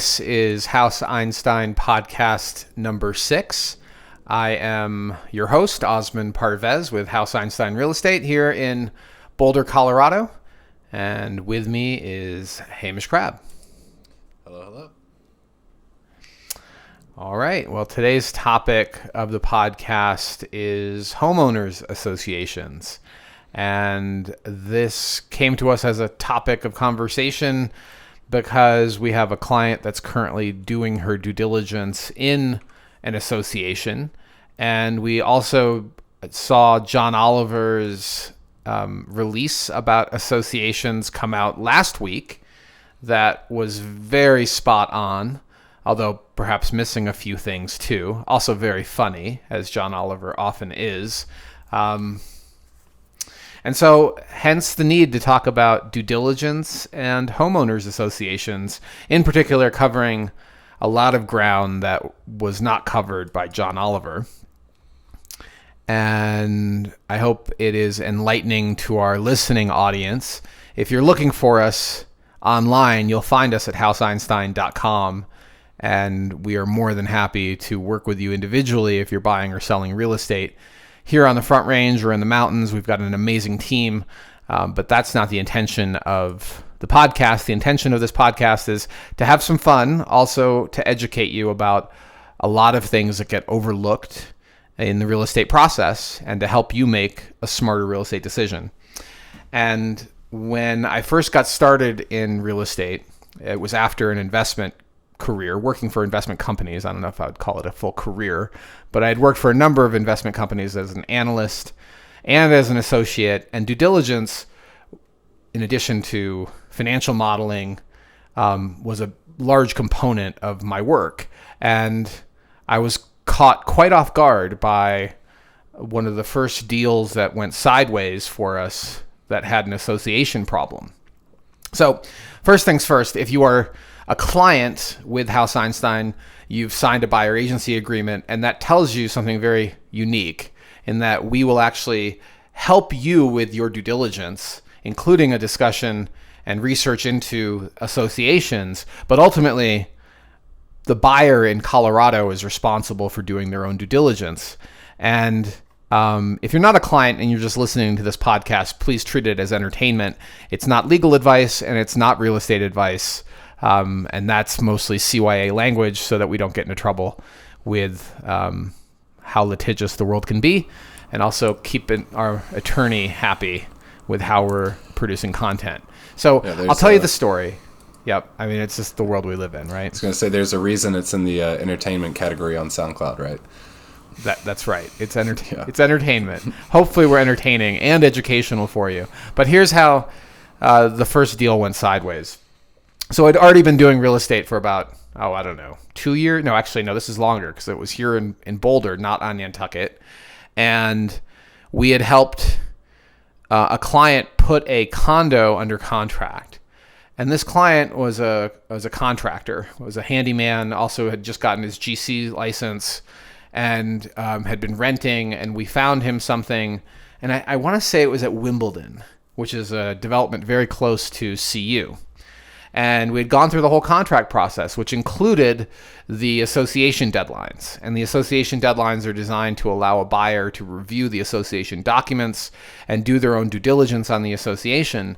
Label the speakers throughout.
Speaker 1: This is House Einstein podcast number 6. I am your host, Osman Parvez, with House Einstein Real Estate here in Boulder, Colorado. And with me is Hamish Crabb.
Speaker 2: Hello.
Speaker 1: All right. Well, today's topic of the podcast is Homeowners Associations. And this came to us as a topic of conversation because we have a client that's currently doing her due diligence in an association. And we also saw John Oliver's release about associations come out last week that was very spot on, although perhaps missing a few things too. Also very funny, as John Oliver often is. And so hence the need to talk about due diligence and homeowners associations, in particular covering a lot of ground that was not covered by John Oliver. And I hope it is enlightening to our listening audience. If you're looking for us online, you'll find us at houseeinstein.com. And we are more than happy to work with you individually if you're buying or selling real estate. Here on the Front Range or in the mountains, we've got an amazing team, but that's not the intention of the podcast. The intention of this podcast is to have some fun, also to educate you about a lot of things that get overlooked in the real estate process and to help you make a smarter real estate decision. And when I first got started in real estate, it was after an investment career, working for investment companies. I don't know if I would call it a full career, but I had worked for a number of investment companies as an analyst and as an associate. And due diligence, in addition to financial modeling, was a large component of my work. And I was caught quite off guard by one of the first deals that went sideways for us that had an association problem. So first things first, if you are a client with House Einstein, you've signed a buyer agency agreement, and that tells you something very unique in that we will actually help you with your due diligence, including a discussion and research into associations, but ultimately the buyer in Colorado is responsible for doing their own due diligence. And if you're not a client and you're just listening to this podcast, please treat it as entertainment. It's not legal advice and it's not real estate advice. And that's mostly CYA language so that we don't get into trouble with how litigious the world can be, and also keeping our attorney happy with how we're producing content. So I'll tell you the story. Yep. I mean, it's just the world we live in, right?
Speaker 2: I was going to say there's a reason it's in the entertainment category on SoundCloud, right?
Speaker 1: That's right. It's It's entertainment. Hopefully we're entertaining and educational for you. But here's how the first deal went sideways. So I'd already been doing real estate for about, 2 years. No, actually, no, this is longer because it was here in Boulder, not on Nantucket. And we had helped a client put a condo under contract. And this client was a contractor, was a handyman, also had just gotten his GC license and had been renting. And we found him something, and I want to say it was at Wimbledon, which is a development very close to CU. And we had gone through the whole contract process, which included the association deadlines. And the association deadlines are designed to allow a buyer to review the association documents and do their own due diligence on the association.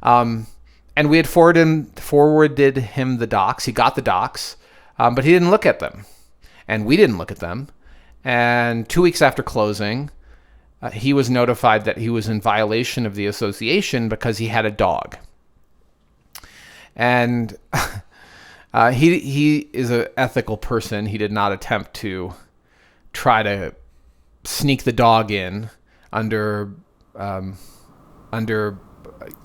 Speaker 1: And we had forwarded him the docs. He got the docs, but he didn't look at them. And we didn't look at them. And 2 weeks after closing, he was notified that he was in violation of the association because he had a dog. And he is an ethical person. He did not attempt to try to sneak the dog in under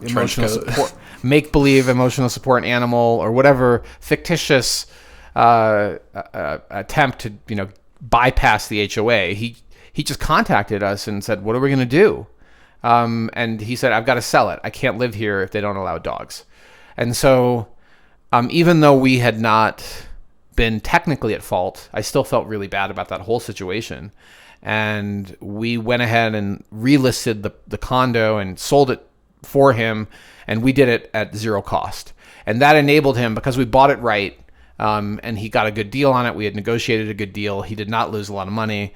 Speaker 1: emotional support, make-believe emotional support animal, or whatever fictitious attempt to bypass the HOA. He just contacted us and said, "What are we going to do?" And he said, "I've got to sell it. I can't live here if they don't allow dogs." And so even though we had not been technically at fault, I still felt really bad about that whole situation. And we went ahead and relisted the condo and sold it for him, and we did it at zero cost. And that enabled him, because we bought it right, and he got a good deal on it. We had negotiated a good deal. He did not lose a lot of money.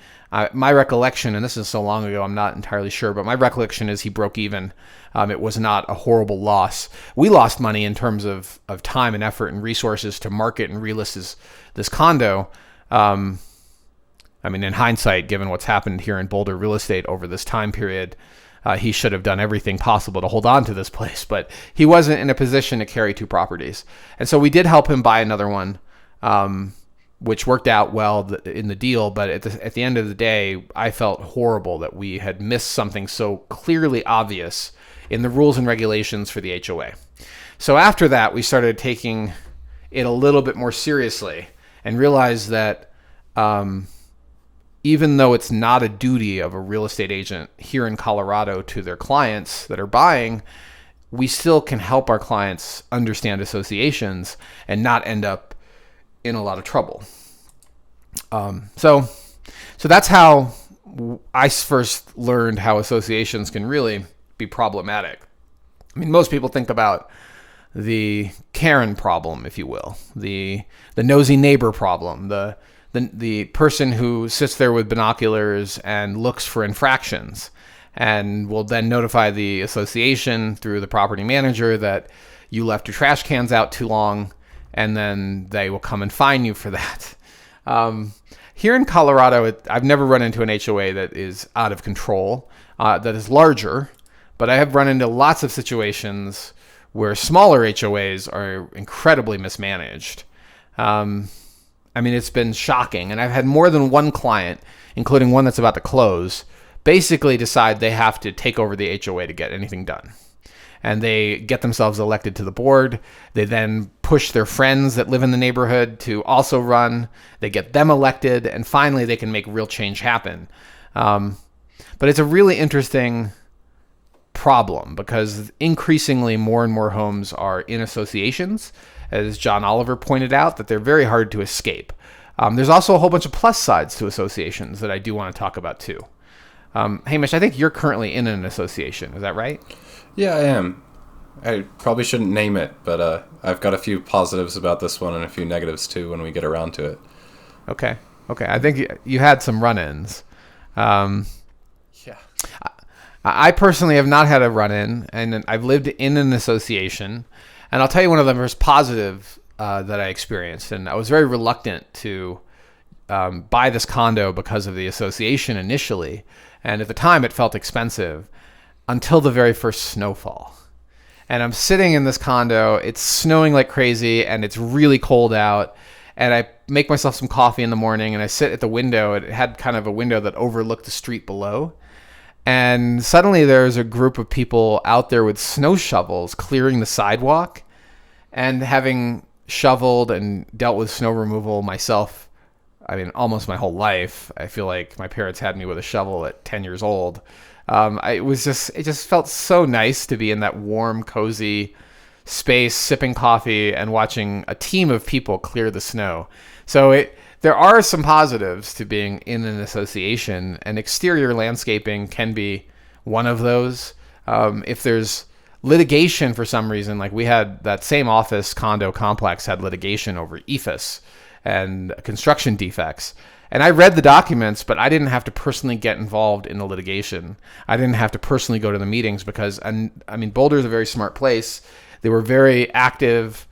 Speaker 1: My recollection, and this is so long ago, I'm not entirely sure, but my recollection is he broke even. It was not a horrible loss. We lost money in terms of time and effort and resources to market and relist this condo. In hindsight, given what's happened here in Boulder real estate over this time period, he should have done everything possible to hold on to this place, but he wasn't in a position to carry 2 properties. And so we did help him buy another one, which worked out well in the deal. But at the end of the day, I felt horrible that we had missed something so clearly obvious in the rules and regulations for the HOA. So after that, we started taking it a little bit more seriously and realized that even though it's not a duty of a real estate agent here in Colorado to their clients that are buying, we still can help our clients understand associations and not end up in a lot of trouble. So that's how I first learned how associations can really be problematic. I mean, most people think about the Karen problem, if you will, the nosy neighbor problem, the person who sits there with binoculars and looks for infractions and will then notify the association through the property manager that you left your trash cans out too long, and then they will come and fine you for that. Here in Colorado, I've never run into an HOA that is out of control, that is larger, but I have run into lots of situations where smaller HOAs are incredibly mismanaged. It's been shocking, and I've had more than one client, including one that's about to close, basically decide they have to take over the HOA to get anything done. And they get themselves elected to the board. They then push their friends that live in the neighborhood to also run. They get them elected, and finally they can make real change happen. But it's a really interesting problem because increasingly more and more homes are in associations, as John Oliver pointed out, that they're very hard to escape. There's also a whole bunch of plus sides to associations that I do want to talk about too. Hamish, I think you're currently in an association. Is that right?
Speaker 2: Yeah, I am. I probably shouldn't name it, but I've got a few positives about this one and a few negatives too when we get around to it.
Speaker 1: Okay. I think you had some run-ins.
Speaker 2: Yeah.
Speaker 1: I personally have not had a run-in, and I've lived in an association. And I'll tell you one of the most positive that I experienced. And I was very reluctant to buy this condo because of the association initially. And at the time, it felt expensive until the very first snowfall. And I'm sitting in this condo. It's snowing like crazy, and it's really cold out. And I make myself some coffee in the morning, and I sit at the window. It had kind of a window that overlooked the street below. And suddenly there's a group of people out there with snow shovels clearing the sidewalk. And having shoveled and dealt with snow removal myself, almost my whole life, I feel like my parents had me with a shovel at 10 years old. It just felt so nice to be in that warm, cozy space, sipping coffee and watching a team of people clear the snow. So there are some positives to being in an association, and exterior landscaping can be one of those. If there's litigation for some reason, like we had that same office condo complex had litigation over EFS and construction defects. And I read the documents, but I didn't have to personally get involved in the litigation. I didn't have to personally go to the meetings because, Boulder is a very smart place. They were very active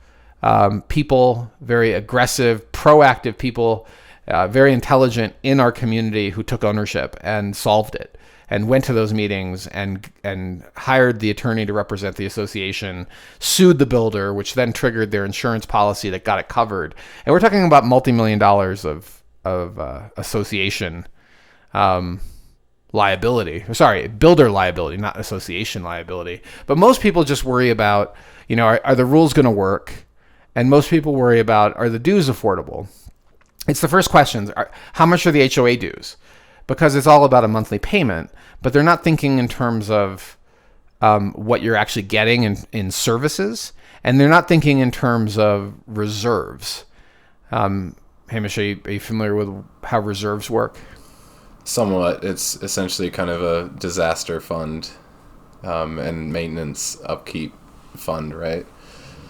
Speaker 1: people, very aggressive, proactive people, very intelligent in our community who took ownership and solved it and went to those meetings and hired the attorney to represent the association, sued the builder, which then triggered their insurance policy that got it covered. And we're talking about multi-million dollars of association liability. Sorry, builder liability, not association liability. But most people just worry about, are the rules going to work? And most people worry about, are the dues affordable? It's the first question. How much are the HOA dues? Because it's all about a monthly payment, but they're not thinking in terms of what you're actually getting in services, and they're not thinking in terms of reserves. Hamish, are you familiar with how reserves work?
Speaker 2: Somewhat. It's essentially kind of a disaster fund and maintenance upkeep fund, right?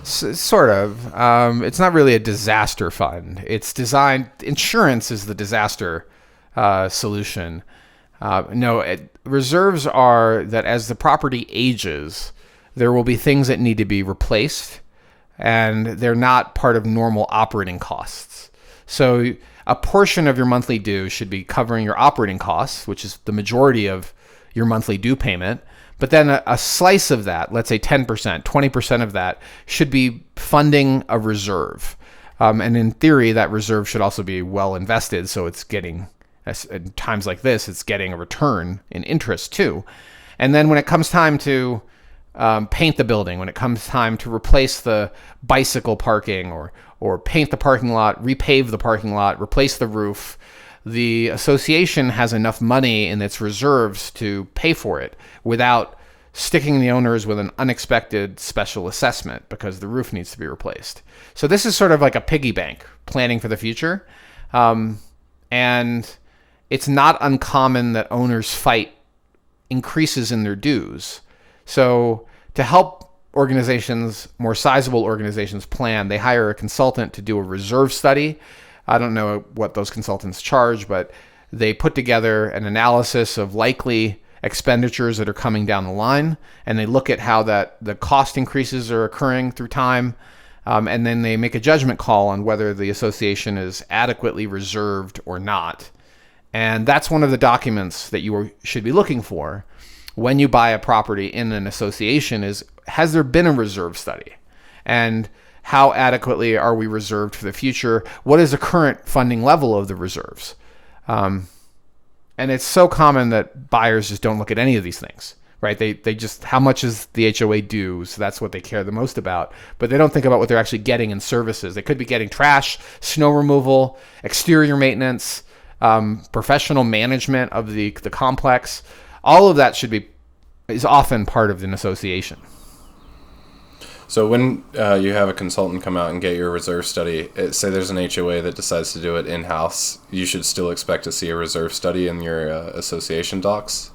Speaker 1: Sort of. It's not really a disaster fund. It's designed. Insurance is the disaster solution. No, reserves are that as the property ages, there will be things that need to be replaced, and they're not part of normal operating costs. So a portion of your monthly due should be covering your operating costs, which is the majority of your monthly due payment. But then a slice of that, let's say 10%, 20% of that, should be funding a reserve. And in theory, that reserve should also be well invested, so it's getting, at times like this, it's getting a return in interest too. And then when it comes time to paint the building, when it comes time to replace the bicycle parking or paint the parking lot, repave the parking lot, replace the roof, the association has enough money in its reserves to pay for it without sticking the owners with an unexpected special assessment because the roof needs to be replaced. So this is sort of like a piggy bank, planning for the future. And it's not uncommon that owners fight increases in their dues. So to help organizations, more sizable organizations plan, they hire a consultant to do a reserve study. I don't know what those consultants charge, but they put together an analysis of likely expenditures that are coming down the line, and they look at how that the cost increases are occurring through time, and then they make a judgment call on whether the association is adequately reserved or not. And that's one of the documents that you should be looking for when you buy a property in an association is, has there been a reserve study? And how adequately are we reserved for the future? What is the current funding level of the reserves? And it's so common that buyers just don't look at any of these things, right? They just, how much is the HOA due? So that's what they care the most about. But they don't think about what they're actually getting in services. They could be getting trash, snow removal, exterior maintenance, professional management of the complex. All of that is often part of an association.
Speaker 2: So when you have a consultant come out and get your reserve study, say there's an HOA that decides to do it in-house, you should still expect to see a reserve study in your association docs?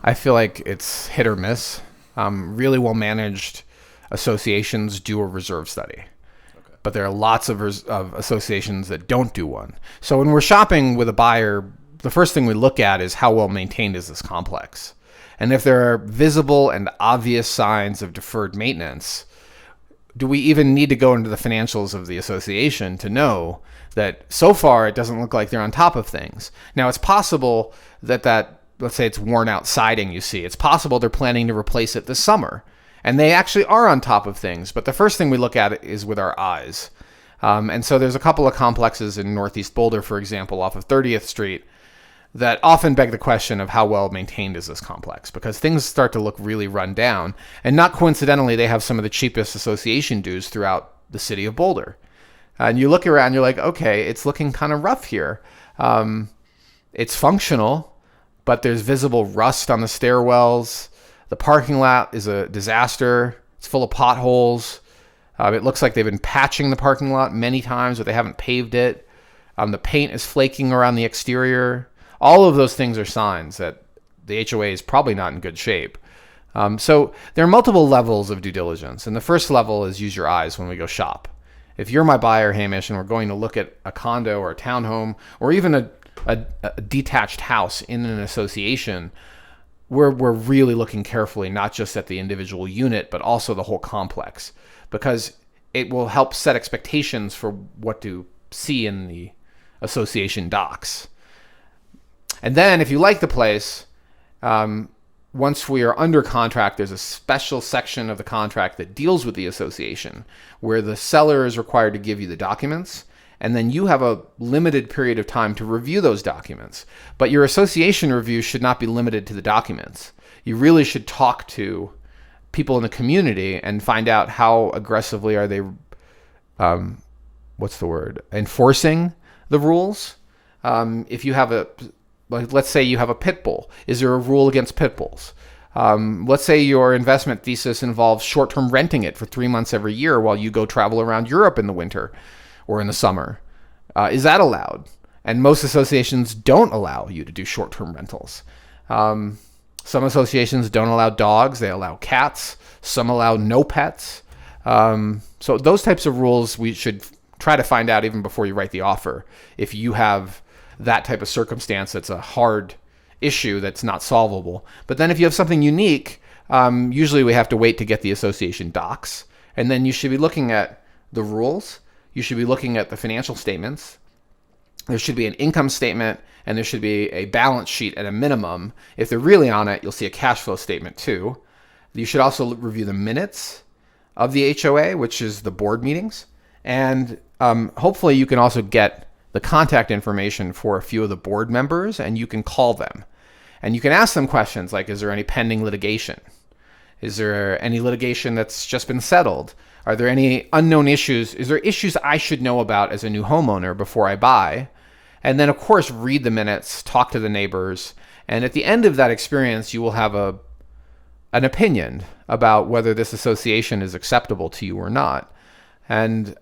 Speaker 1: I feel like it's hit or miss. Really well-managed associations do a reserve study. Okay. But there are lots of associations that don't do one. So when we're shopping with a buyer, the first thing we look at is how well-maintained is this complex. And if there are visible and obvious signs of deferred maintenance, do we even need to go into the financials of the association to know that so far it doesn't look like they're on top of things? Now, it's possible that let's say it's worn out siding you see. It's possible they're planning to replace it this summer. And they actually are on top of things. But the first thing we look at is with our eyes. And so there's a couple of complexes in Northeast Boulder, for example, off of 30th Street, that often beg the question of how well maintained is this complex, because things start to look really run down. And not coincidentally, they have some of the cheapest association dues throughout the city of Boulder. And you look around, you're like, okay, it's looking kind of rough here. It's functional, but there's visible rust on the stairwells. The parking lot is a disaster. It's full of potholes. It looks like they've been patching the parking lot many times, but they haven't paved it. The paint is flaking around the exterior. All of those things are signs that the HOA is probably not in good shape. So there are multiple levels of due diligence. And the first level is use your eyes when we go shop. If you're my buyer, Hamish, and we're going to look at a condo or a townhome or even a detached house in an association, we're really looking carefully, not just at the individual unit, but also the whole complex, because it will help set expectations for what to see in the association docs. And then if you like the place, once we are under contract, there's a special section of the contract that deals with the association where the seller is required to give you the documents, and then you have a limited period of time to review those documents. But your association review should not be limited to the documents. You really should talk to people in the community and find out how aggressively are they, enforcing the rules. If you have let's say you have a pit bull. Is there a rule against pit bulls? Let's say your investment thesis involves short-term renting it for 3 months every year while you go travel around Europe in the winter or in the summer. Is that allowed? And most associations don't allow you to do short-term rentals. Some associations don't allow dogs. They allow cats. Some allow no pets. So those types of rules we should try to find out even before you write the offer. If you have that type of circumstance that's a hard issue that's not solvable. But then if you have something unique, usually we have to wait to get the association docs. And then you should be looking at the rules. You should be looking at the financial statements. There should be an income statement, and there should be a balance sheet at a minimum. If they're really on it, you'll see a cash flow statement too. You should also review the minutes of the HOA, which is the board meetings. And hopefully you can also get the contact information for a few of the board members, and you can call them. And you can ask them questions like, is there any pending litigation? Is there any litigation that's just been settled? Are there any unknown issues? Is there issues I should know about as a new homeowner before I buy? And then, of course, read the minutes, talk to the neighbors. And at the end of that experience, you will have an opinion about whether this association is acceptable to you or not. And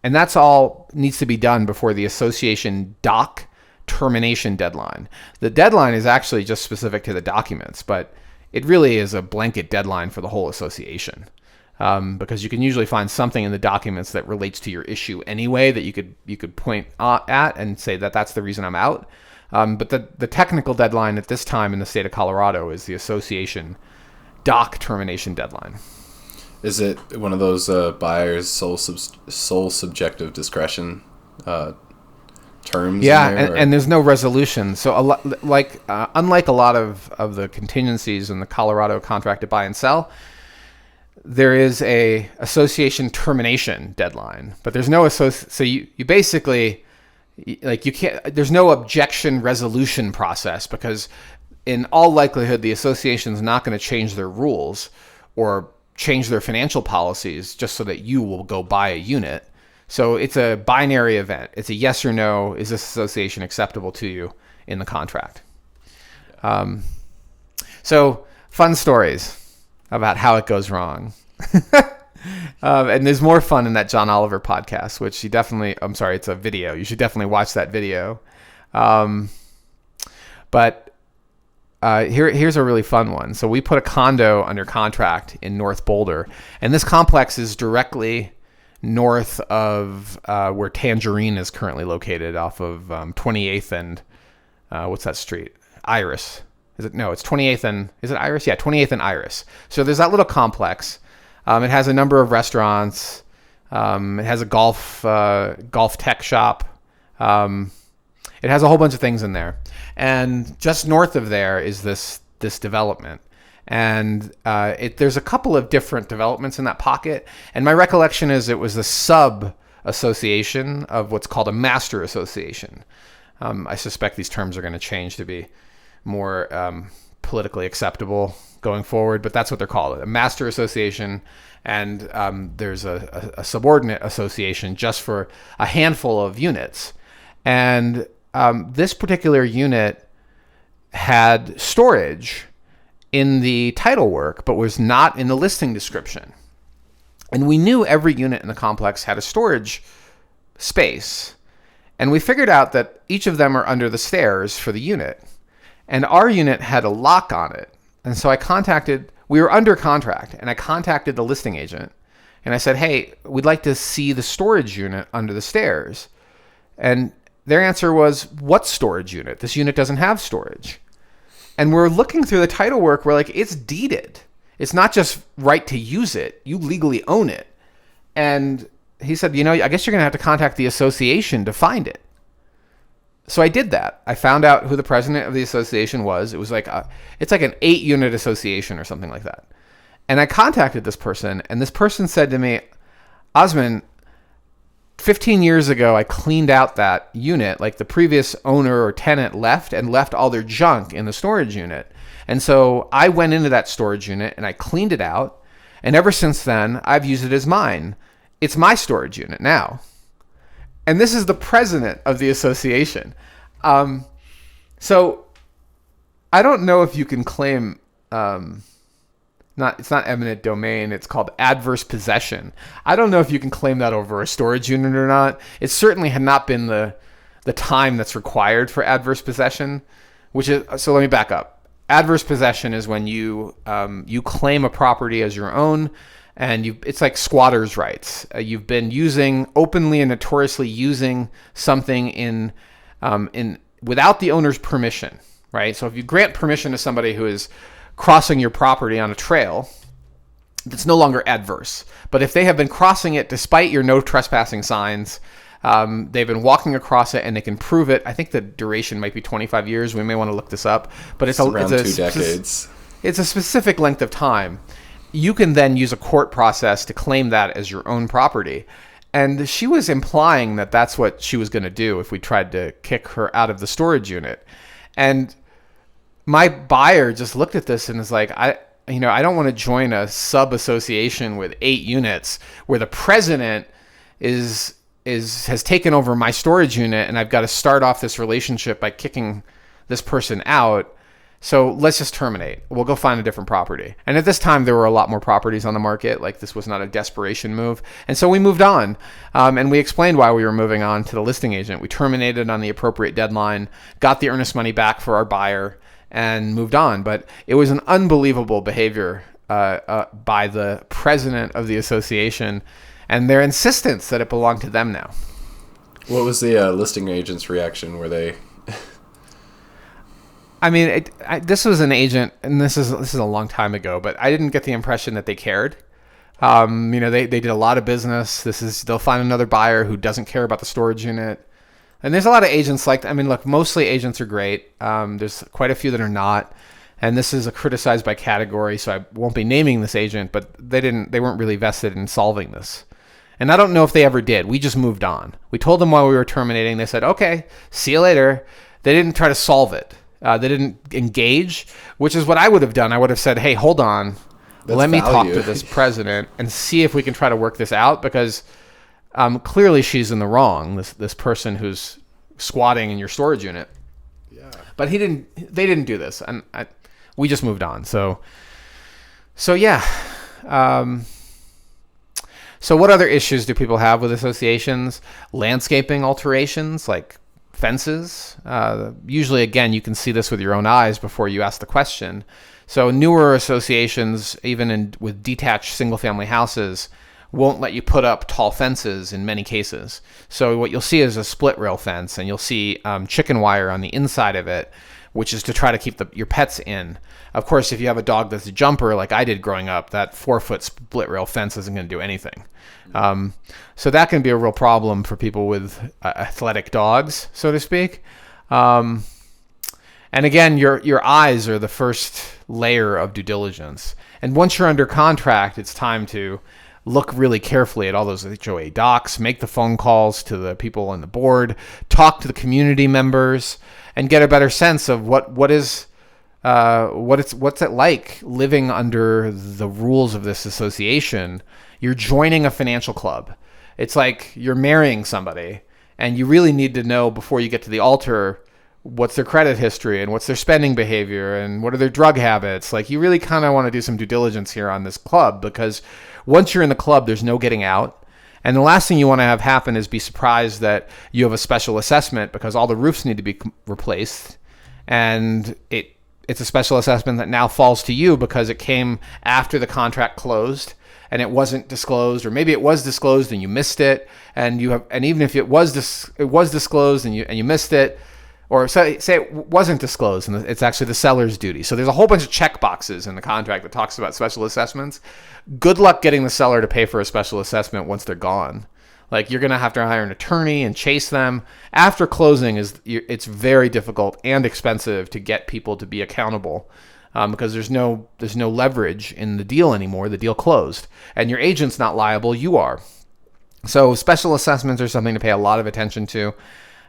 Speaker 1: that's all needs to be done before the association doc termination deadline. The deadline is actually just specific to the documents, but it really is a blanket deadline for the whole association. Because you can usually find something in the documents that relates to your issue anyway that you could point at and say that that's the reason I'm out. But the technical deadline at this time in the state of Colorado is the association doc termination deadline.
Speaker 2: Is it one of those buyer's sole subjective discretion terms?
Speaker 1: Yeah,
Speaker 2: in there,
Speaker 1: and there's no resolution. So unlike a lot of the contingencies in the Colorado contract to buy and sell, there is a association termination deadline, but there's no so you basically, like, you can't, there's no objection resolution process, because in all likelihood the association is not going to change their rules or change their financial policies just so that you will go buy a unit. So it's a binary event. It's a yes or no. Is this association acceptable to you in the contract? So fun stories about how it goes wrong. And there's more fun in that John Oliver podcast, which it's a video. You should definitely watch that video. But here's a really fun one. So we put a condo under contract in North Boulder, and this complex is directly north of where Tangerine is currently located, off of 28th and what's that street? Iris. Is it? No, it's 28th and, is it Iris? Yeah, 28th and Iris. So there's that little complex. It has a number of restaurants. It has a golf tech shop. It has a whole bunch of things in there. And just north of there is this development. And there's a couple of different developments in that pocket. And my recollection is it was the sub-association of what's called a master association. I suspect these terms are going to change to be more politically acceptable going forward, but that's what they're called, a master association. And there's a subordinate association just for a handful of units. And this particular unit had storage in the title work, but was not in the listing description. And we knew every unit in the complex had a storage space. And we figured out that each of them are under the stairs for the unit. And our unit had a lock on it. And so we were under contract, and I contacted the listing agent. And I said, hey, we'd like to see the storage unit under the stairs. And their answer was, what storage unit? This unit doesn't have storage. And we're looking through the title work. We're like, it's deeded. It's not just right to use it. You legally own it. And he said, I guess you're going to have to contact the association to find it. So I did that. I found out who the president of the association was. It was it's like an 8-unit association or something like that. And I contacted this person, and this person said to me, Osman, 15 years ago, I cleaned out that unit. Like, the previous owner or tenant left all their junk in the storage unit. And so I went into that storage unit and I cleaned it out. And ever since then, I've used it as mine. It's my storage unit now. And this is the president of the association. So I don't know if you can claim, it's not eminent domain. It's called adverse possession. I don't know if you can claim that over a storage unit or not. It certainly had not been the time that's required for adverse possession, so let me back up. Adverse possession is when you claim a property as your own, and it's like squatters' rights. You've been openly and notoriously using something in without the owner's permission, right? So if you grant permission to somebody who is crossing your property on a trail, it's no longer adverse. But if they have been crossing it despite your no trespassing signs, they've been walking across it and they can prove it. I think the duration might be 25 years. We may want to look this up, but it's
Speaker 2: around 2 decades.
Speaker 1: It's a specific length of time. You can then use a court process to claim that as your own property. And she was implying that that's what she was going to do if we tried to kick her out of the storage unit. And my buyer just looked at this and is like, I don't want to join a sub-association with 8 units where the president has taken over my storage unit and I've got to start off this relationship by kicking this person out. So let's just terminate. We'll go find a different property. And at this time, there were a lot more properties on the market. Like, this was not a desperation move. And so we moved on. And we explained why we were moving on to the listing agent. We terminated on the appropriate deadline, got the earnest money back for our buyer, and moved on. But it was an unbelievable behavior by the president of the association and their insistence that it belonged to them now.
Speaker 2: What was the listing agent's reaction? Were they...
Speaker 1: I mean, this was an agent, and this is a long time ago, but I didn't get the impression that they cared. They did a lot of business. They'll find another buyer who doesn't care about the storage unit. And there's a lot of agents look, mostly agents are great. There's quite a few that are not. And this is a criticized by category, so I won't be naming this agent, but they weren't really vested in solving this. And I don't know if they ever did. We just moved on. We told them while we were terminating. They said, okay, see you later. They didn't try to solve it. They didn't engage, which is what I would have done. I would have said, hey, hold on. Let me talk to this president and see if we can try to work this out, because clearly she's in the wrong, this person who's squatting in your storage unit. Yeah. But they didn't do this, and we just moved on. So yeah. So what other issues do people have with associations? Landscaping alterations, like fences. Usually, again, you can see this with your own eyes before you ask the question. So newer associations, even with detached single-family houses, won't let you put up tall fences in many cases. So what you'll see is a split rail fence, and you'll see chicken wire on the inside of it, which is to try to keep your pets in. Of course, if you have a dog that's a jumper like I did growing up, that 4-foot split rail fence isn't going to do anything. So that can be a real problem for people with athletic dogs, so to speak. And again, your eyes are the first layer of due diligence. And once you're under contract, it's time to look really carefully at all those HOA docs, make the phone calls to the people on the board, talk to the community members, and get a better sense of what's it like living under the rules of this association. You're joining a financial club. It's like you're marrying somebody, and you really need to know before you get to the altar what's their credit history and what's their spending behavior and what are their drug habits. Like, you really kind of want to do some due diligence here on this club, because once you're in the club, there's no getting out. And the last thing you want to have happen is be surprised that you have a special assessment because all the roofs need to be replaced, and it's a special assessment that now falls to you because it came after the contract closed and it wasn't disclosed, or maybe it was disclosed and you missed it, and even if it was disclosed and you missed it, or say it wasn't disclosed and it's actually the seller's duty. So there's a whole bunch of check boxes in the contract that talks about special assessments. Good luck getting the seller to pay for a special assessment once they're gone. Like, you're going to have to hire an attorney and chase them. After closing, it's very difficult and expensive to get people to be accountable, because there's no leverage in the deal anymore. The deal closed, and your agent's not liable. You are. So special assessments are something to pay a lot of attention to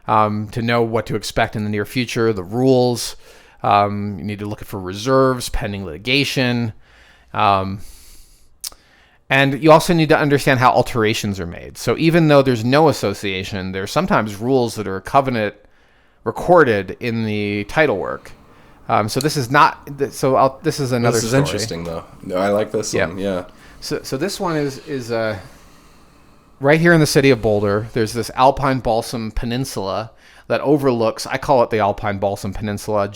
Speaker 1: know what to expect in the near future, the rules. You need to look for reserves, pending litigation. And you also need to understand how alterations are made. So even though there's no association, there's sometimes rules that are covenant recorded in the title work. So this is not. So this is another.
Speaker 2: This is
Speaker 1: story.
Speaker 2: Interesting, though. No, I like this one. Yeah.
Speaker 1: So this one is right here in the city of Boulder. There's this alpine balsam peninsula that overlooks, I call it the Alpine Balsam Peninsula.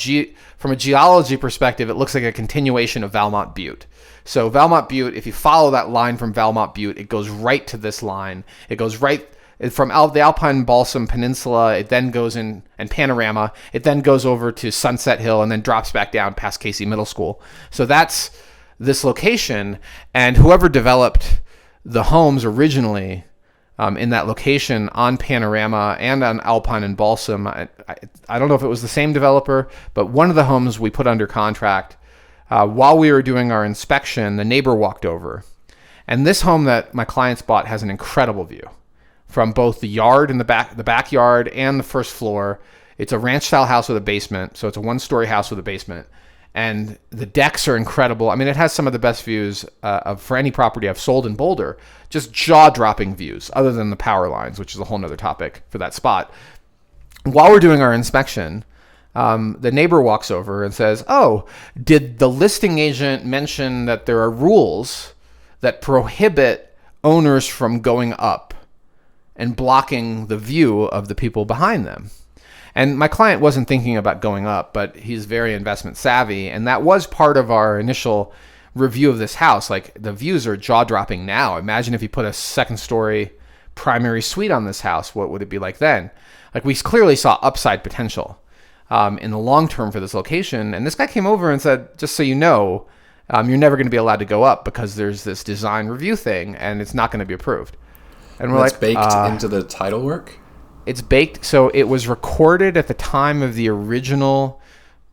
Speaker 1: From a geology perspective, it looks like a continuation of Valmont Butte. So Valmont Butte, if you follow that line from Valmont Butte, it goes right to this line. It goes right from the Alpine Balsam Peninsula, it then goes in, and Panorama, it then goes over to Sunset Hill and then drops back down past Casey Middle School. So that's this location, and whoever developed the homes originally in that location on Panorama and on Alpine and Balsam, I don't know if it was the same developer, but one of the homes we put under contract, while we were doing our inspection, the neighbor walked over. And this home that my clients bought has an incredible view from both the yard and the backyard and the first floor. It's a ranch-style house with a basement, so it's a one-story house with a basement. And the decks are incredible. I mean, it has some of the best views for any property I've sold in Boulder. Just jaw-dropping views, other than the power lines, which is a whole nother topic for that spot. While we're doing our inspection, the neighbor walks over and says, "Oh, did the listing agent mention that there are rules that prohibit owners from going up and blocking the view of the people behind them?" And my client wasn't thinking about going up, but he's very investment savvy. And that was part of our initial review of this house. Like, the views are jaw-dropping now. Imagine if you put a second-story primary suite on this house, what would it be like then? Like, we clearly saw upside potential in the long term for this location. And this guy came over and said, "Just so you know, you're never going to be allowed to go up because there's this design review thing, and it's not going to be approved." And we're like,
Speaker 2: baked into the title work?
Speaker 1: It's baked. So it was recorded at the time of the original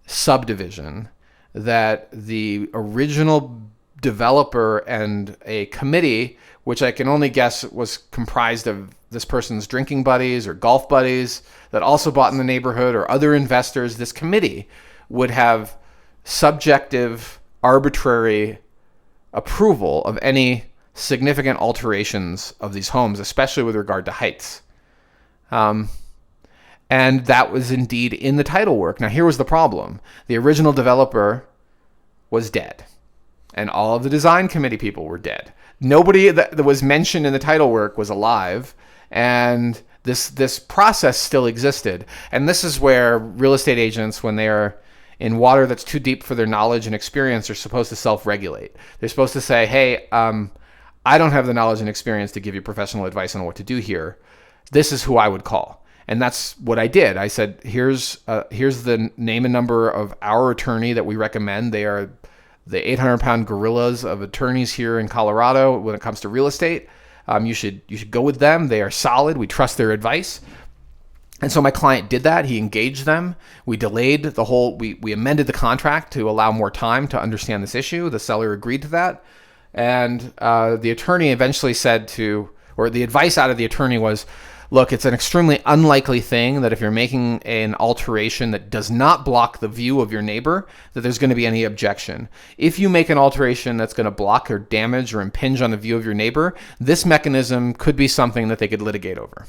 Speaker 1: subdivision that the original developer and a committee, which I can only guess was comprised of this person's drinking buddies or golf buddies that also bought in the neighborhood, or other investors, this committee would have subjective, arbitrary approval of any significant alterations of these homes, especially with regard to heights. And that was indeed in the title work. Now, here was the problem. The original developer was dead, and all of the design committee people were dead. Nobody that was mentioned in the title work was alive, and this process still existed. And this is where real estate agents, when they are in water that's too deep for their knowledge and experience, are supposed to self-regulate. They're supposed to say, "Hey, I don't have the knowledge and experience to give you professional advice on what to do here. This is who I would call." And that's what I did. I said, here's the name and number of our attorney that we recommend. They are the 800-pound gorillas of attorneys here in Colorado when it comes to real estate. You should go with them. They are solid. We trust their advice. And so my client did that. He engaged them. We delayed the whole, we amended the contract to allow more time to understand this issue. The seller agreed to that. And the attorney eventually said the advice out of the attorney was, "Look, it's an extremely unlikely thing that if you're making an alteration that does not block the view of your neighbor, that there's going to be any objection. If you make an alteration that's going to block or damage or impinge on the view of your neighbor, this mechanism could be something that they could litigate over.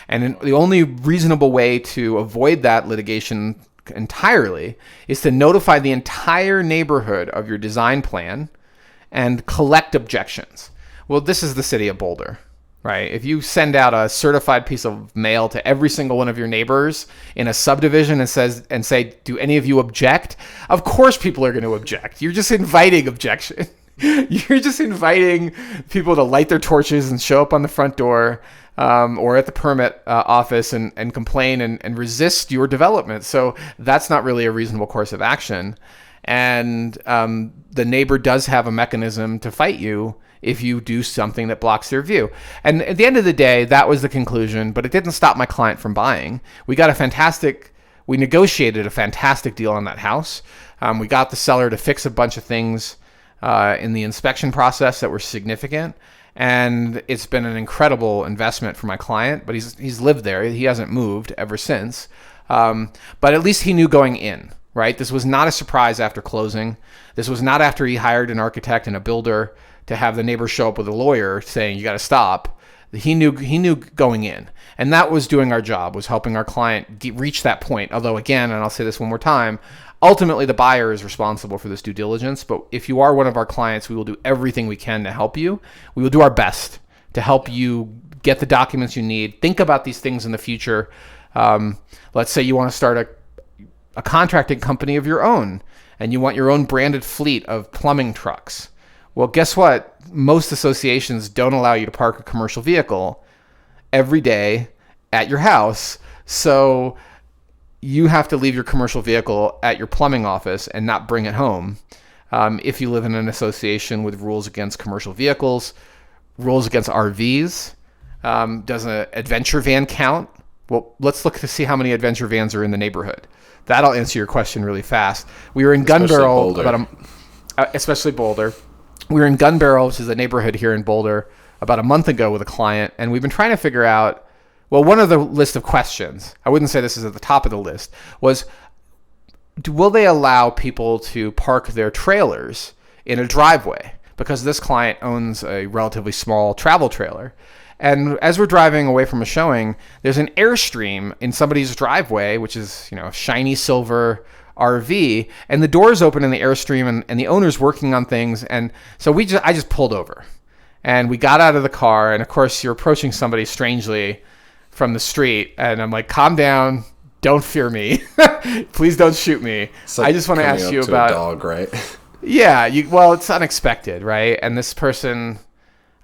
Speaker 1: And the only reasonable way to avoid that litigation entirely is to notify the entire neighborhood of your design plan and collect objections." Well, this is the city of Boulder, right? If you send out a certified piece of mail to every single one of your neighbors in a subdivision and say, "Do any of you object?" Of course people are going to object. You're just inviting objection. You're just inviting people to light their torches and show up on the front door or at the permit office and complain and resist your development. So that's not really a reasonable course of action. And the neighbor does have a mechanism to fight you if you do something that blocks their view. And at the end of the day, that was the conclusion, but it didn't stop my client from buying. We negotiated a fantastic deal on that house. We got the seller to fix a bunch of things in the inspection process that were significant. And it's been an incredible investment for my client, but he's lived there. He hasn't moved ever since. But at least he knew going in, right? This was not a surprise after closing. This was not after he hired an architect and a builder to have the neighbor show up with a lawyer saying, "You got to stop." He knew going in. And that was doing our job, was helping our client reach that point. Although, again, and I'll say this one more time, ultimately the buyer is responsible for this due diligence. But if you are one of our clients, we will do everything we can to help you. We will do our best to help you get the documents you need. Think about these things in the future. Let's say you want to start a contracting company of your own, and you want your own branded fleet of plumbing trucks. Well, guess what? Most associations don't allow you to park a commercial vehicle every day at your house. So you have to leave your commercial vehicle at your plumbing office and not bring it home. If you live in an association with rules against commercial vehicles, rules against RVs, does an adventure van count? Well, let's look to see how many adventure vans are in the neighborhood. That'll answer your question really fast. We were in Gun Barrel, especially Boulder. We were in Gun Barrel, which is a neighborhood here in Boulder, about a month ago with a client, and we've been trying to figure out, well, one of the list of questions, I wouldn't say this is at the top of the list, was will they allow people to park their trailers in a driveway? Because this client owns a relatively small travel trailer. And as we're driving away from a showing, there's an Airstream in somebody's driveway, which is, a shiny silver RV, and the doors open in the Airstream, and the owner's working on things. And so I just pulled over, and we got out of the car. And of course, you're approaching somebody strangely from the street, and I'm like, calm down, don't fear me, please don't shoot me.
Speaker 2: Like
Speaker 1: I just want to ask you about
Speaker 2: a dog, right?
Speaker 1: Yeah, it's unexpected, right? And this person,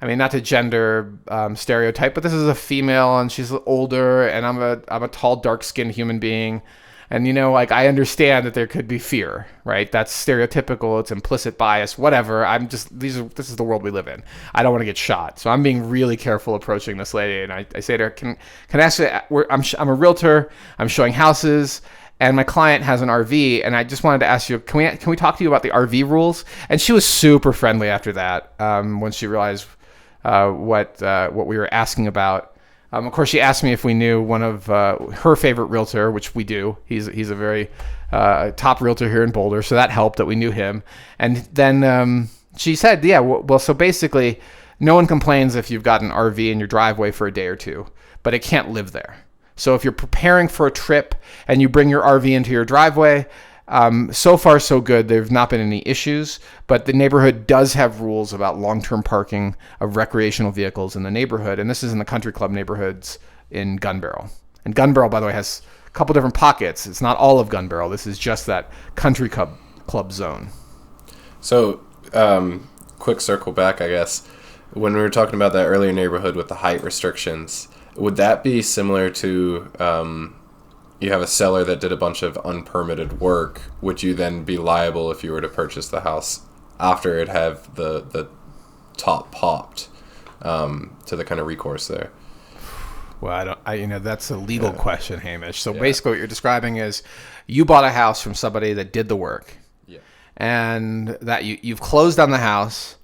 Speaker 1: not to gender stereotype, but this is a female, and she's older, and I'm a tall, dark-skinned human being, and I understand that there could be fear, right? That's stereotypical, it's implicit bias, whatever. This is the world we live in. I don't want to get shot, so I'm being really careful approaching this lady, and I say to her, "Can I ask you? I'm a realtor. I'm showing houses." And my client has an RV, and I just wanted to ask you, can we talk to you about the RV rules? And she was super friendly after that, when she realized what we were asking about. Of course, she asked me if we knew one of her favorite realtor, which we do. He's a very top realtor here in Boulder, so that helped that we knew him. And then she said, yeah, well, so basically, no one complains if you've got an RV in your driveway for a day or two, but it can't live there. So if you're preparing for a trip and you bring your RV into your driveway, so far so good. There have not been any issues, but the neighborhood does have rules about long-term parking of recreational vehicles in the neighborhood, and this is in the country club neighborhoods in Gun Barrel. And Gun Barrel, by the way, has a couple different pockets. It's not all of Gun Barrel. This is just that country club zone. So,
Speaker 2: quick circle back, I guess. When we were talking about that earlier neighborhood with the height restrictions, would that be similar to you have a seller that did a bunch of unpermitted work? Would you then be liable if you were to purchase the house after it have the top popped to the kind of recourse there?
Speaker 1: Well, that's a legal question, Hamish. So basically what you're describing is you bought a house from somebody that did the work.
Speaker 2: Yeah.
Speaker 1: And that you've closed on the house,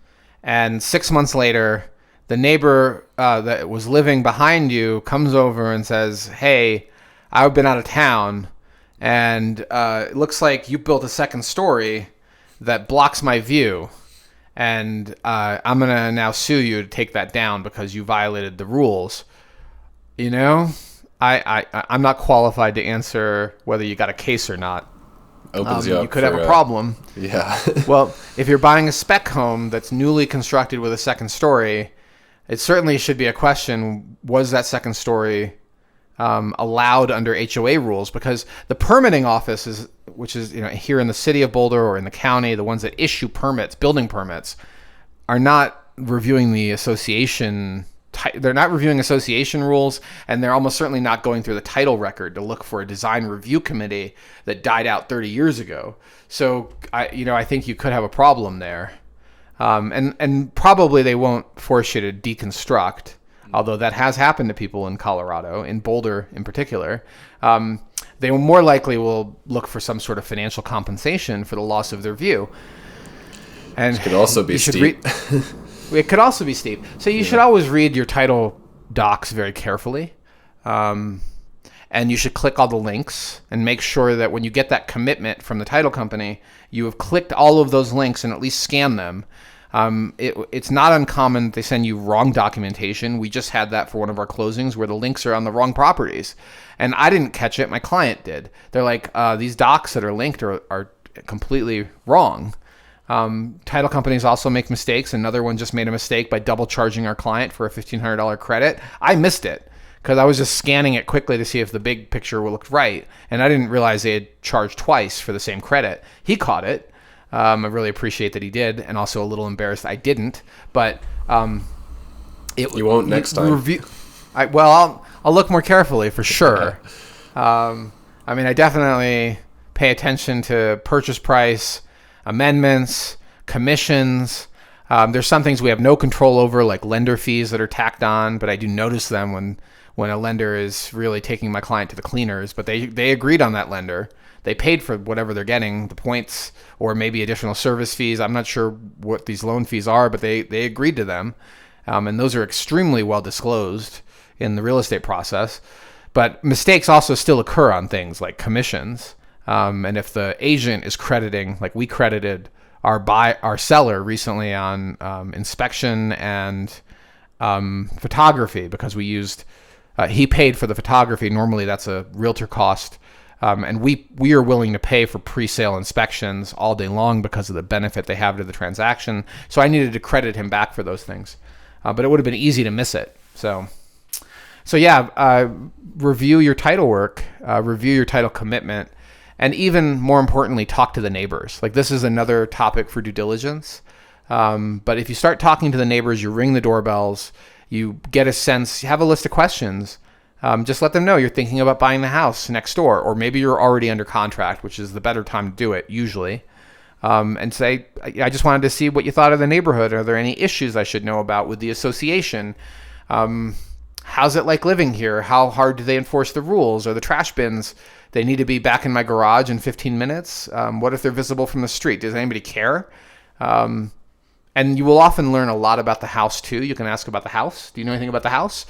Speaker 1: and 6 months later, the neighbor that was living behind you comes over and says, hey, I've been out of town, and it looks like you built a second story that blocks my view, and I'm going to now sue you to take that down because you violated the rules. I'm not qualified to answer whether you got a case or not.
Speaker 2: Opens you up.
Speaker 1: You could have a problem.
Speaker 2: Yeah.
Speaker 1: Well, if you're buying a spec home that's newly constructed with a second story, it certainly should be a question, was that second story allowed under HOA rules? Because the permitting office, which is here in the city of Boulder or in the county, the ones that issue permits, building permits, are not reviewing the association. They're not reviewing association rules, and they're almost certainly not going through the title record to look for a design review committee that died out 30 years ago. So I think you could have a problem there. And probably they won't force you to deconstruct, although that has happened to people in Colorado, in Boulder in particular. They more likely will look for some sort of financial compensation for the loss of their view. And
Speaker 2: it could also be steep.
Speaker 1: It could also be steep. So you should always read your title docs very carefully. And you should click all the links and make sure that when you get that commitment from the title company, you have clicked all of those links and at least scan them. It's not uncommon that they send you wrong documentation. We just had that for one of our closings where the links are on the wrong properties. And I didn't catch it. My client did. They're like, these docs that are linked are completely wrong. Title companies also make mistakes. Another one just made a mistake by double charging our client for a $1,500 credit. I missed it because I was just scanning it quickly to see if the big picture looked right, and I didn't realize they had charged twice for the same credit. He caught it. I really appreciate that he did, and also a little embarrassed I didn't. But
Speaker 2: you won't next time.
Speaker 1: I'll look more carefully for sure. I mean, I definitely pay attention to purchase price, amendments, commissions. There's some things we have no control over, like lender fees that are tacked on, but I do notice them when a lender is really taking my client to the cleaners. But they agreed on that lender. They paid for whatever they're getting, the points or maybe additional service fees. I'm not sure what these loan fees are, but they agreed to them. And those are extremely well disclosed in the real estate process. But mistakes also still occur on things like commissions. And if the agent is crediting, like we credited our seller recently on inspection and photography, because we used he paid for the photography. Normally that's a realtor cost. And we are willing to pay for pre-sale inspections all day long because of the benefit they have to the transaction. So I needed to credit him back for those things. But it would have been easy to miss it. So yeah, review your title work, review your title commitment, and even more importantly, talk to the neighbors. Like, this is another topic for due diligence. But if you start talking to the neighbors, you ring the doorbells, you get a sense, you have a list of questions. Just let them know you're thinking about buying the house next door, or maybe you're already under contract, which is the better time to do it usually. And say, I just wanted to see what you thought of the neighborhood. Are there any issues I should know about with the association? How's it like living here? How hard do they enforce the rules? Are the trash bins, they need to be back in my garage in 15 minutes? What if they're visible from the street? Does anybody care? And you will often learn a lot about the house too. You can ask about the house. Do you know anything about the house?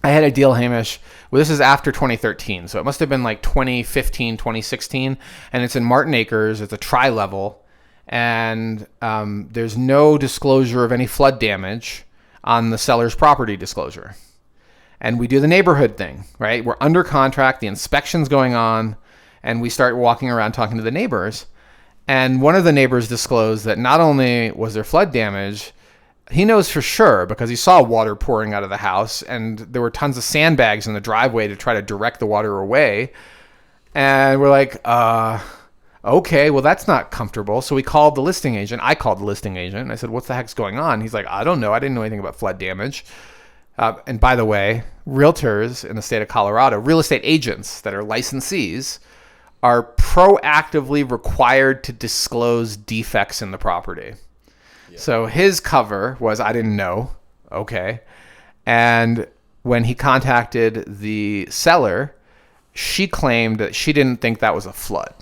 Speaker 1: I had a deal, Hamish. Well, this is after 2013, so it must have been like 2015, 2016, and it's in Martin Acres. It's a tri-level, and there's no disclosure of any flood damage on the seller's property disclosure. And we do the neighborhood thing, right? We're under contract, the inspection's going on, and we start walking around talking to the neighbors. And one of the neighbors disclosed that not only was there flood damage, he knows for sure because he saw water pouring out of the house, and there were tons of sandbags in the driveway to try to direct the water away. And we're like, okay, well, that's not comfortable. So we called the listing agent. I called the listing agent. And I said, what the heck's going on? He's like, I don't know. I didn't know anything about flood damage. And by the way, realtors in the state of Colorado, real estate agents that are licensees, are proactively required to disclose defects in the property. Yeah. So his cover was, I didn't know. Okay. And when he contacted the seller, she claimed that she didn't think that was a flood.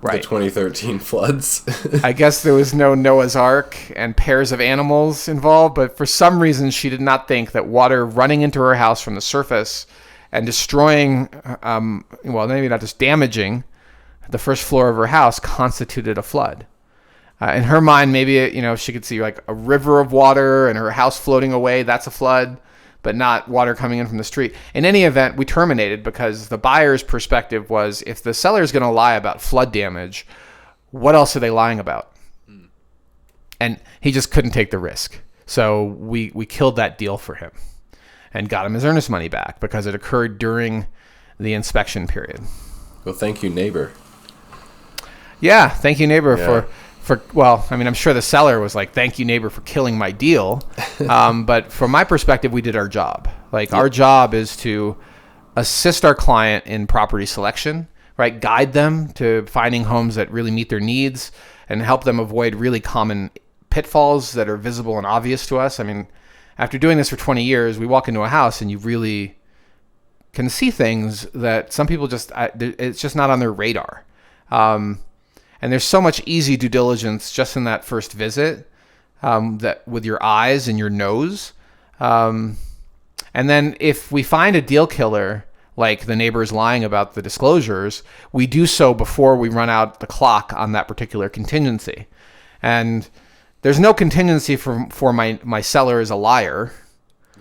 Speaker 1: Right.
Speaker 2: The 2013 floods.
Speaker 1: I guess there was no Noah's Ark and pairs of animals involved, but for some reason she did not think that water running into her house from the surface and destroying, well, maybe not just damaging the first floor of her house constituted a flood. In her mind, maybe, she could see like a river of water and her house floating away. That's a flood, but not water coming in from the street. In any event, we terminated because the buyer's perspective was, if the seller is going to lie about flood damage, what else are they lying about? And he just couldn't take the risk. So we killed that deal for him and got him his earnest money back because it occurred during the inspection period.
Speaker 2: Well, thank you, neighbor.
Speaker 1: Yeah, thank you, neighbor, for well, I mean, I'm sure the seller was like, thank you, neighbor, for killing my deal. But from my perspective, we did our job. Like, our job is to assist our client in property selection, right? Guide them to finding homes that really meet their needs and help them avoid really common pitfalls that are visible and obvious to us. I mean, after doing this for 20 years, we walk into a house and you really can see things that some people it's just not on their radar. And there's so much easy due diligence just in that first visit, that with your eyes and your nose. And then if we find a deal killer, like the neighbors lying about the disclosures, we do so before we run out the clock on that particular contingency. And there's no contingency for my seller is a liar.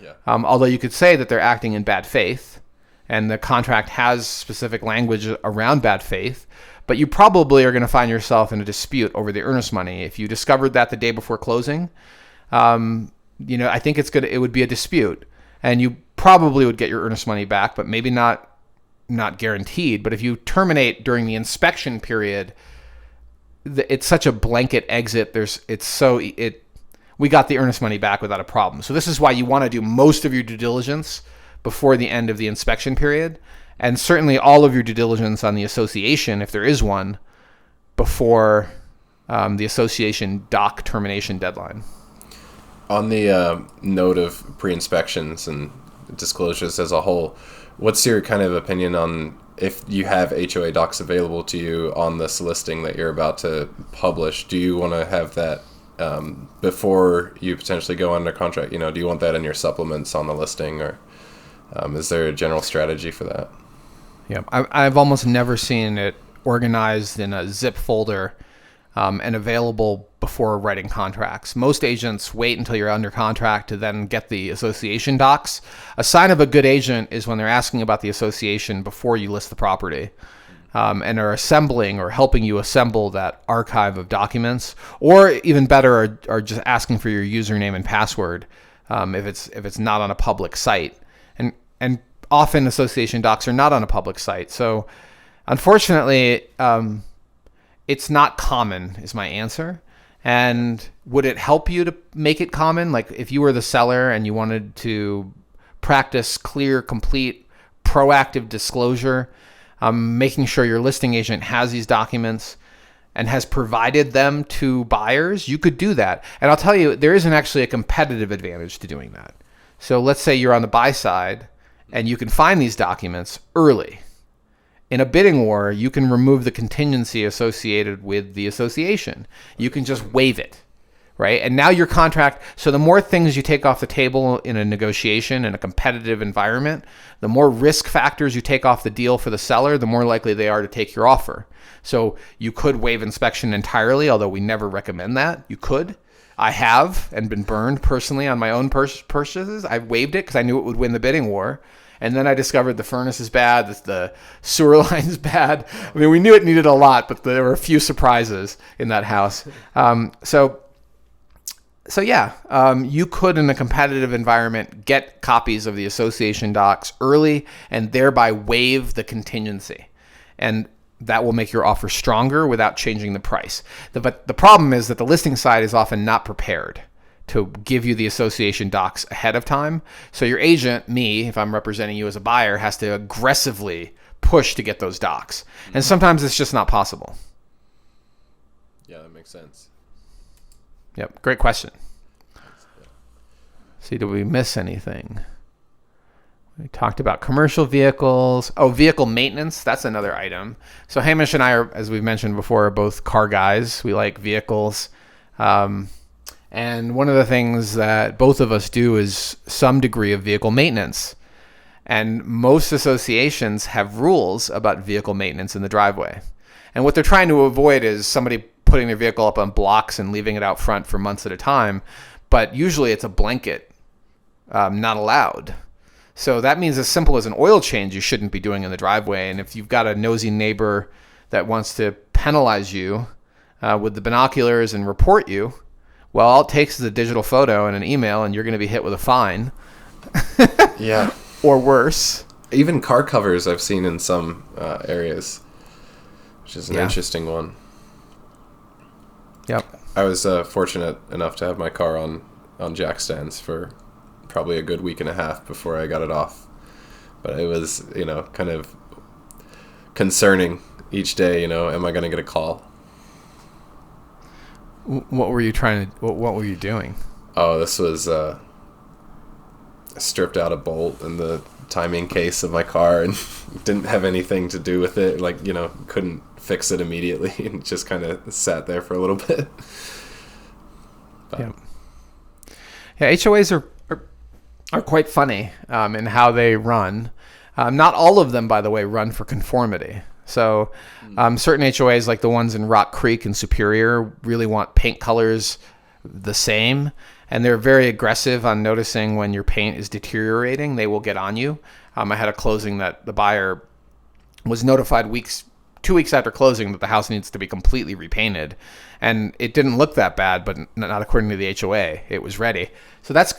Speaker 1: Yeah. Although you could say that they're acting in bad faith, and the contract has specific language around bad faith. But you probably are going to find yourself in a dispute over the earnest money. If you discovered that the day before closing, I think it would be a dispute. and you probably would get your earnest money back, but maybe not guaranteed. But if you terminate during the inspection period, it's such a blanket exit. We got the earnest money back without a problem. So this is why you want to do most of your due diligence before the end of the inspection period, and certainly all of your due diligence on the association, if there is one, before the association dock termination deadline.
Speaker 2: On the note of pre-inspections and disclosures as a whole, what's your kind of opinion on if you have HOA docs available to you on this listing that you're about to publish? Do you want to have that before you potentially go under contract? Do you want that in your supplements on the listing, or is there a general strategy for that?
Speaker 1: Yeah, I've almost never seen it organized in a zip folder and available before writing contracts. Most agents wait until you're under contract to then get the association docs. A sign of a good agent is when they're asking about the association before you list the property, and are assembling or helping you assemble that archive of documents, or even better, are just asking for your username and password if it's not on a public site. And often association docs are not on a public site. So unfortunately, it's not common is my answer. And would it help you to make it common? Like if you were the seller and you wanted to practice clear, complete, proactive disclosure, making sure your listing agent has these documents and has provided them to buyers, you could do that. And I'll tell you, there isn't actually a competitive advantage to doing that. So let's say you're on the buy side and you can find these documents early. In a bidding war, you can remove the contingency associated with the association. You can just waive it, right? And now your contract, so the more things you take off the table in a negotiation in a competitive environment, the more risk factors you take off the deal for the seller, the more likely they are to take your offer. So you could waive inspection entirely, although we never recommend that. You could. I have, and been burned personally on my own purchases. I waived it because I knew it would win the bidding war. And then I discovered the furnace is bad, the sewer line is bad. I mean, we knew it needed a lot, but there were a few surprises in that house. So yeah, you could, in a competitive environment, get copies of the association docs early and thereby waive the contingency. And that will make your offer stronger without changing the price. But the problem is that the listing side is often not prepared to give you the association docs ahead of time. So your agent, me, if I'm representing you as a buyer, has to aggressively push to get those docs. And sometimes it's just not possible.
Speaker 2: Yeah, that makes sense.
Speaker 1: Yep, great question. See, did we miss anything? We talked about commercial vehicles. Oh, vehicle maintenance, that's another item. So Hamish and I are, as we've mentioned before, are both car guys. We like vehicles. And one of the things that both of us do is some degree of vehicle maintenance. And most associations have rules about vehicle maintenance in the driveway. And what they're trying to avoid is somebody putting their vehicle up on blocks and leaving it out front for months at a time. But usually it's a blanket, not allowed. So that means as simple as an oil change you shouldn't be doing in the driveway. And if you've got a nosy neighbor that wants to penalize you with the binoculars and report you, well, all it takes is a digital photo and an email, and you're going to be hit with a fine.
Speaker 2: Yeah.
Speaker 1: Or worse.
Speaker 2: Even car covers I've seen in some areas, which is an interesting one.
Speaker 1: Yep.
Speaker 2: I was fortunate enough to have my car on jack stands for probably a good week and a half before I got it off. But it was, kind of concerning each day, am I going to get a call?
Speaker 1: What were you what were you doing?
Speaker 2: Oh, this was stripped out a bolt in the timing case of my car and didn't have anything to do with it. Like, couldn't fix it immediately and just kind of sat there for a little bit. But.
Speaker 1: Yeah, HOAs are quite funny in how they run. Not all of them, by the way, run for conformity. So certain HOAs, like the ones in Rock Creek and Superior, really want paint colors the same. And they're very aggressive on noticing when your paint is deteriorating. They will get on you. I had a closing that the buyer was notified weeks 2 weeks after closing that the house needs to be completely repainted. And it didn't look that bad, but not according to the HOA. It was ready. So that's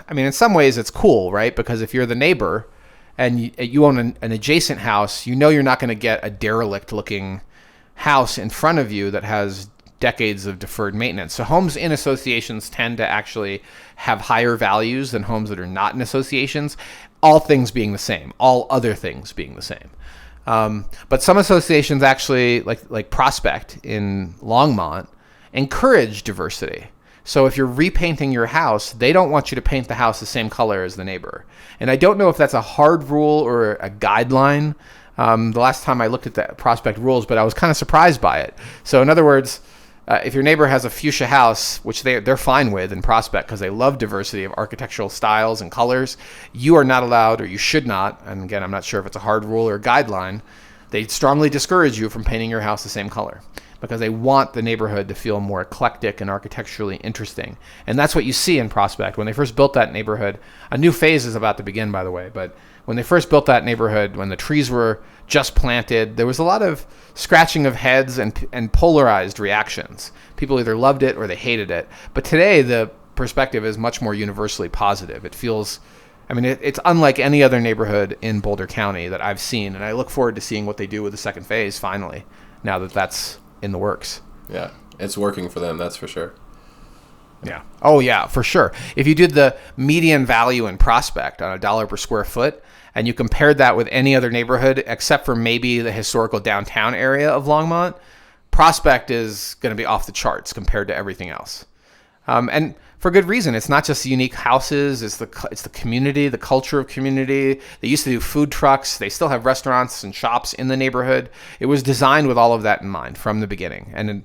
Speaker 1: I mean, in some ways it's cool, right? Because if you're the neighbor and you own an adjacent house, you know you're not going to get a derelict looking house in front of you that has decades of deferred maintenance. So homes in associations tend to actually have higher values than homes that are not in associations, all things being the same, all other things being the same. But some associations actually, like Prospect in Longmont, encourage diversity. So if you're repainting your house, they don't want you to paint the house the same color as the neighbor. And I don't know if that's a hard rule or a guideline. The last time I looked at the Prospect rules, but I was kind of surprised by it. So in other words, if your neighbor has a fuchsia house, which they're fine with in Prospect because they love diversity of architectural styles and colors, you are not allowed, or you should not, and again, I'm not sure if it's a hard rule or a guideline, they strongly discourage you from painting your house the same color because they want the neighborhood to feel more eclectic and architecturally interesting. And that's what you see in Prospect. When they first built that neighborhood, a new phase is about to begin, by the way, but when they first built that neighborhood, when the trees were just planted, there was a lot of scratching of heads and polarized reactions. People either loved it or they hated it. But today, the perspective is much more universally positive. It feels, I mean, it's unlike any other neighborhood in Boulder County that I've seen. And I look forward to seeing what they do with the second phase finally, now that that's in the works.
Speaker 2: Yeah, it's working for them, that's for sure.
Speaker 1: Yeah. Oh, yeah, for sure. If you did the median value in Prospect on $1 per square foot, and you compared that with any other neighborhood except for maybe the historical downtown area of Longmont, Prospect is going to be off the charts compared to everything else. And for good reason. It's not just the unique houses. It's the community, the culture of community. They used to do food trucks. They still have restaurants and shops in the neighborhood. It was designed with all of that in mind from the beginning. And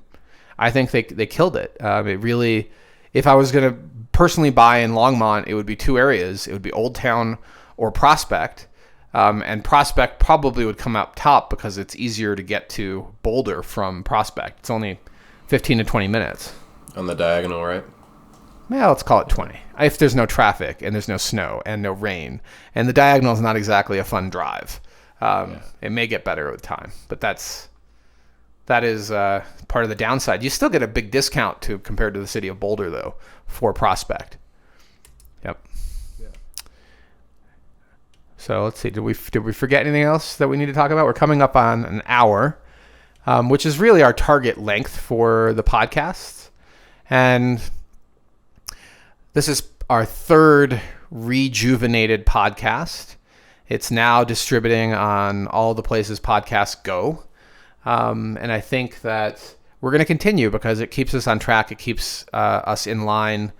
Speaker 1: I think they killed it. It really, if I was going to personally buy in Longmont, it would be two areas. It would be Old Town or Prospect, and Prospect probably would come out top because it's easier to get to Boulder from Prospect. It's only 15 to 20 minutes.
Speaker 2: On the diagonal, right?
Speaker 1: Well, let's call it 20. If there's no traffic and there's no snow and no rain. And the diagonal is not exactly a fun drive. It may get better with time, but that is part of the downside. You still get a big discount compared to the city of Boulder, though, for Prospect. Yep. So let's see. Did we forget anything else that we need to talk about? We're coming up on an hour, which is really our target length for the podcast. And this is our third rejuvenated podcast. It's now distributing on all the places podcasts go. And I think that we're going to continue because it keeps us on track. It keeps us in line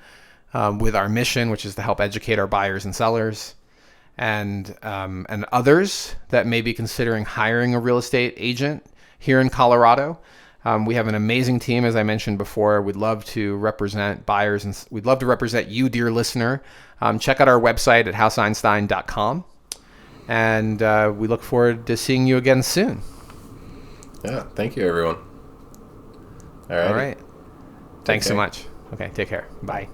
Speaker 1: with our mission, which is to help educate our buyers and sellers. And others that may be considering hiring a real estate agent here in Colorado. We have an amazing team, as I mentioned before. We'd love to represent buyers, and we'd love to represent you, dear listener. Check out our website at houseeinstein.com. And we look forward to seeing you again soon.
Speaker 2: Yeah, thank you, everyone.
Speaker 1: All right. Thanks so much. Okay, take care. Bye.